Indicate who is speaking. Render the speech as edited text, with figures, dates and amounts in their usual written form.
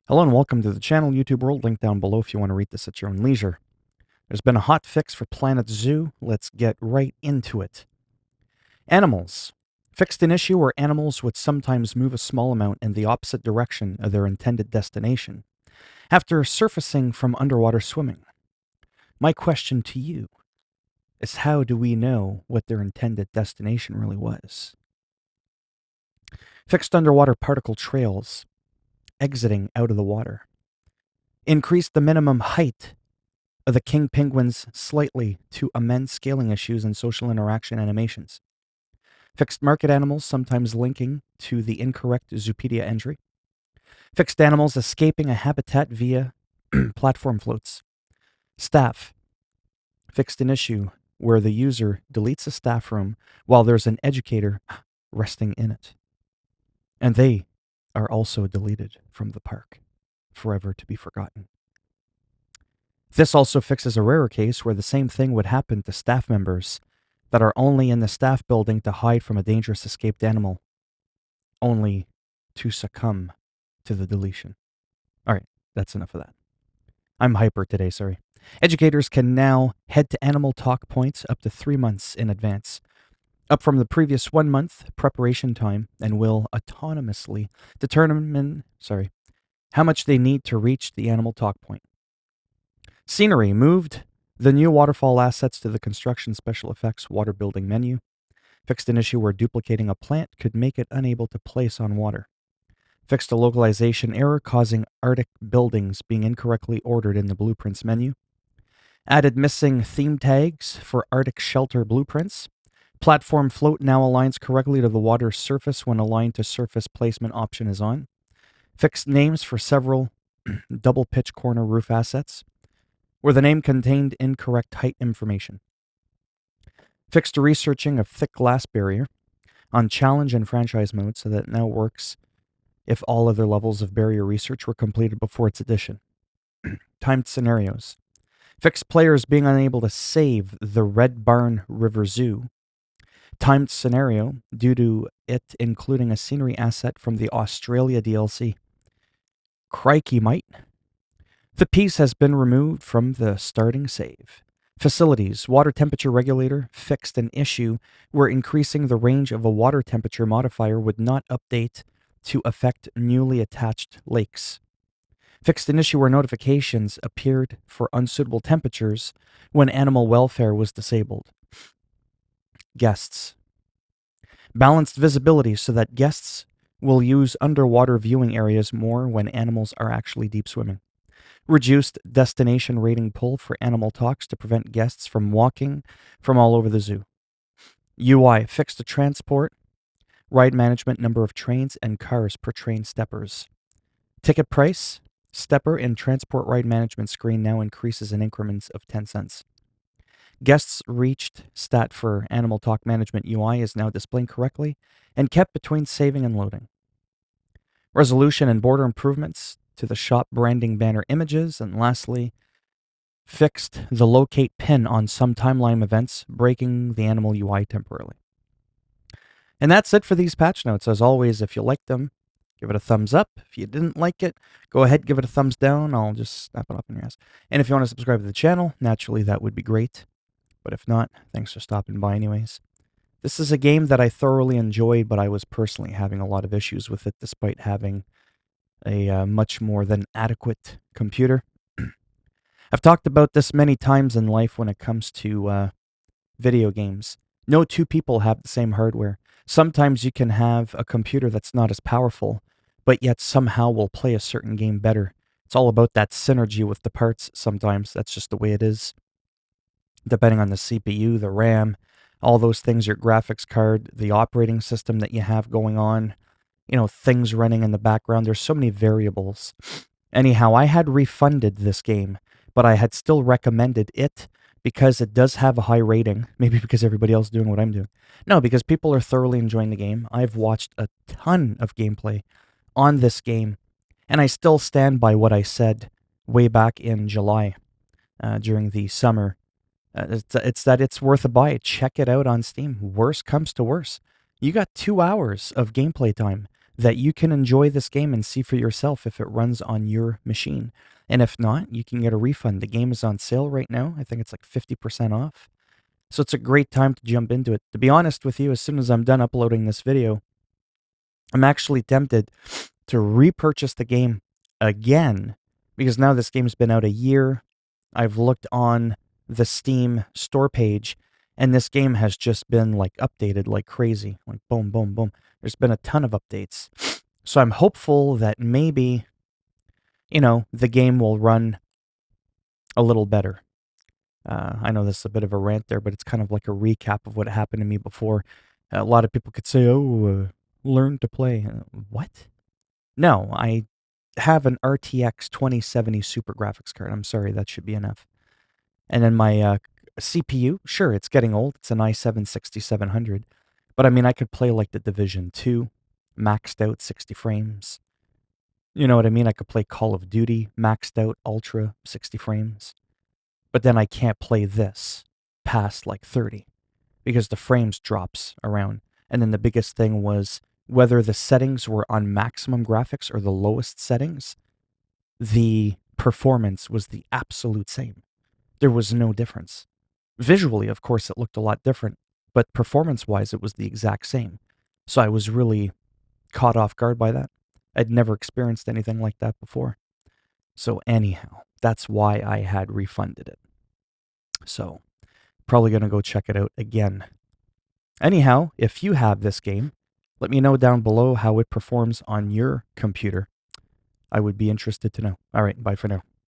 Speaker 1: Hello and welcome to the channel, YouTube world. Link down below if you want to read this at your own leisure. There's been a hot fix for Planet Zoo. Let's get right into it. Animals. Fixed an issue where animals would sometimes move a small amount in the opposite direction of their intended destination after surfacing from underwater swimming. My question to you is, how do we know what their intended destination really was? Fixed underwater particle trails exiting out of the water. Increased the minimum height of the king penguins slightly to amend scaling issues in social interaction animations. Fixed market animals sometimes linking to the incorrect Zoopedia entry. Fixed animals escaping a habitat via platform floats. Staff. Fixed an issue where the user deletes a staff room while there's an educator resting in it. And they are also deleted from the park, forever to be forgotten. This also fixes a rarer case where the same thing would happen to staff members that are only in the staff building to hide from a dangerous escaped animal, only to succumb to the deletion. All right, that's enough of that. I'm hyper today, sorry. Educators can now head to animal talk points up to 3 months in advance, up from the previous 1 month preparation time, and will autonomously determine, how much they need to reach the animal talk point. Scenery moved the new waterfall assets to the construction special effects water building menu. Fixed an issue where duplicating a plant could make it unable to place on water. Fixed a localization error causing Arctic buildings being incorrectly ordered in the blueprints menu. Added missing theme tags for Arctic shelter blueprints. Platform float now aligns correctly to the water's surface when aligned to surface placement option is on. Fixed names for several double pitch corner roof assets where the name contained incorrect height information. Fixed researching of thick glass barrier on challenge and franchise mode so that it now works if all other levels of barrier research were completed before its addition. Timed scenarios. Fixed players being unable to save the Red Barn River Zoo. Timed scenario due to it including a scenery asset from the Australia DLC. Crikey might. The piece has been removed from the starting save. Facilities, water temperature regulator fixed an issue where increasing the range of a water temperature modifier would not update to affect newly attached lakes. Fixed an issue where notifications appeared for unsuitable temperatures when animal welfare was disabled. Guests. Balanced visibility so that guests will use underwater viewing areas more when animals are actually deep swimming. Reduced destination rating pull for animal talks to prevent guests from walking from all over the zoo. UI fixed the transport, ride management number of trains and cars per train steppers. Ticket price, stepper and transport ride management screen now increases in increments of 10 cents. Guests reached stat for animal talk management UI is now displaying correctly and kept between saving and loading. Resolution and border improvements to the shop branding banner images, and lastly, fixed the locate pin on some timeline events, breaking the animal UI temporarily. And that's it for these patch notes. As always, if you liked them, give it a thumbs up. If you didn't like it, go ahead, give it a thumbs down. I'll just snap it up in your ass. And if you want to subscribe to the channel, naturally, that would be great. But if not, thanks for stopping by anyways. This is a game that I thoroughly enjoyed, but I was personally having a lot of issues with it despite having a much more than adequate computer. I've talked about this many times in life when it comes to video games. No two people have the same hardware. Sometimes you can have a computer that's not as powerful, but yet somehow will play a certain game better. It's all about that synergy with the parts sometimes. That's just the way it is. Depending on the CPU, the RAM, all those things, your graphics card, the operating system that you have going on, things running in the background. There's so many variables. Anyhow, I had refunded this game, but I had still recommended it because it does have a high rating. Maybe because everybody else is doing what I'm doing. No, because people are thoroughly enjoying the game. I've watched a ton of gameplay on this game, and I still stand by what I said way back in July during the summer. It's that it's worth a buy. Check it out on Steam. Worst comes to worst. You got 2 hours of gameplay time. that you can enjoy this game and see for yourself if it runs on your machine. And if not, you can get a refund. The game is on sale right now. I think it's like 50% off. So it's a great time to jump into it. To be honest with you, as soon as I'm done uploading this video, I'm actually tempted to repurchase the game again because now this game's been out a year. I've looked on the Steam store page and this game has just been like updated like crazy. Like boom, boom, boom. There's been a ton of updates. So I'm hopeful that maybe, the game will run a little better. I know this is a bit of a rant there, but it's kind of like a recap of what happened to me before. A lot of people could say, oh, learn to play. What? No, I have an RTX 2070 Super graphics card. I'm sorry, that should be enough. And then my CPU, sure, it's getting old. It's an i7 6700. But I mean, I could play like the Division 2, maxed out 60 frames. You know what I mean? I could play Call of Duty, maxed out, ultra, 60 frames. But then I can't play this past like 30 because the frames drops around. And then the biggest thing was whether the settings were on maximum graphics or the lowest settings, the performance was the absolute same. There was no difference. Visually, of course, it looked a lot different, but performance-wise, it was the exact same. So I was really caught off guard by that. I'd never experienced anything like that before. So anyhow, that's why I had refunded it. So probably going to go check it out again. Anyhow, if you have this game, let me know down below how it performs on your computer. I would be interested to know. All right, bye for now.